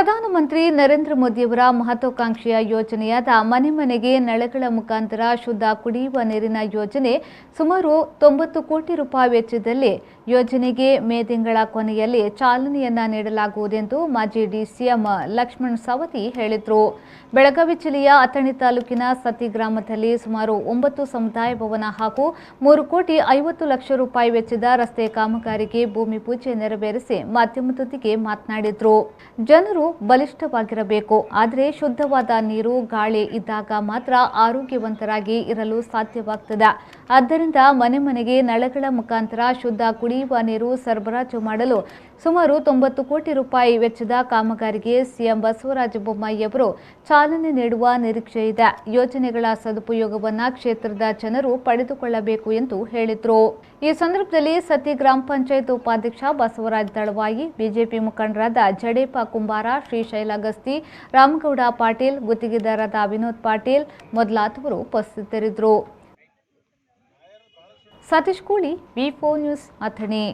ಪ್ರಧಾನಮಂತ್ರಿ ನರೇಂದ್ರ ಮೋದಿಯವರ ಮಹತ್ವಾಕಾಂಕ್ಷೆಯ ಯೋಜನೆಯಾದ ಮನೆ ಮನೆಗೆ ನಳಗಳ ಮುಖಾಂತರ ಶುದ್ಧ ಕುಡಿಯುವ ನೀರಿನ ಯೋಜನೆ ಸುಮಾರು 90 ಕೋಟಿ ರೂಪಾಯಿ ವೆಚ್ಚದಲ್ಲಿ ಯೋಜನೆಗೆ ಮೇ ತಿಂಗಳ ಕೊನೆಯಲ್ಲಿ ಚಾಲನೆಯನ್ನ ನೀಡಲಾಗುವುದೆಂದು ಮಾಜಿ ಡಿಸಿಎಂ ಲಕ್ಷ್ಮಣ ಸವದಿ ಹೇಳಿದರು. ಬೆಳಗಾವಿ ಜಿಲ್ಲೆಯ ಅಥಣಿ ತಾಲೂಕಿನ ಸತಿ ಗ್ರಾಮದಲ್ಲಿ ಸುಮಾರು 9 ಸಮುದಾಯ ಭವನ ಹಾಗೂ 3 ಕೋಟಿ 50 ಲಕ್ಷ ರೂಪಾಯಿ ವೆಚ್ಚದ ರಸ್ತೆ ಕಾಮಗಾರಿಗೆ ಭೂಮಿ ಪೂಜೆ ನೆರವೇರಿಸಿ ಮಾಧ್ಯಮದೊಂದಿಗೆ ಮಾತನಾಡಿದರು. ಜನರು ಬಲಿಷ್ಠವಾಗಿರಬೇಕು, ಆದರೆ ಶುದ್ಧವಾದ ನೀರು ಗಾಳಿ ಇದ್ದಾಗ ಮಾತ್ರ ಆರೋಗ್ಯವಂತರಾಗಿ ಇರಲು ಸಾಧ್ಯವಾಗುತ್ತದೆ. ಆದ್ದರಿಂದ ಮನೆ ಮನೆಗೆ ನಳಗಳ ಮುಖಾಂತರ ಶುದ್ಧ ಕುಡಿಯುವ ನೀರು ಸರಬರಾಜು ಮಾಡಲು ಸುಮಾರು 90 ಕೋಟಿ ರೂಪಾಯಿ ವೆಚ್ಚದ ಕಾಮಗಾರಿಗೆ ಸಿಎಂ ಬಸವರಾಜ ಬೊಮ್ಮಾಯಿ ಅವರು ಚಾಲನೆ ನೀಡುವ ನಿರೀಕ್ಷೆ ಇದೆ. ಯೋಜನೆಗಳ ಸದುಪಯೋಗವನ್ನು ಕ್ಷೇತ್ರದ ಜನರು ಪಡೆದುಕೊಳ್ಳಬೇಕು ಎಂದು ಹೇಳಿದರು. ಈ ಸಂದರ್ಭದಲ್ಲಿ ಸತಿ ಗ್ರಾಮ ಪಂಚಾಯತ್ ಉಪಾಧ್ಯಕ್ಷ ಬಸವರಾಜ ದಳವಾಯಿ, ಬಿಜೆಪಿ ಮುಖಂಡರಾದ ಜಡೇಪ ಕುಂಬಾರ, ಶ್ರೀಶೈಲ ಗಸ್ತಿ, ರಾಮಗೌಡ ಪಾಟೀಲ್, ಗುತ್ತಿಗೆದಾರರಾದ ವಿನೋದ್ ಪಾಟೀಲ್ ಮೊದಲಾದವರು ಉಪಸ್ಥಿತರಿದ್ದರು. ಸತೀಶ್ ಕೂಳಿ, ವಿ4 ನ್ಯೂಸ್, ಅಥಣಿ.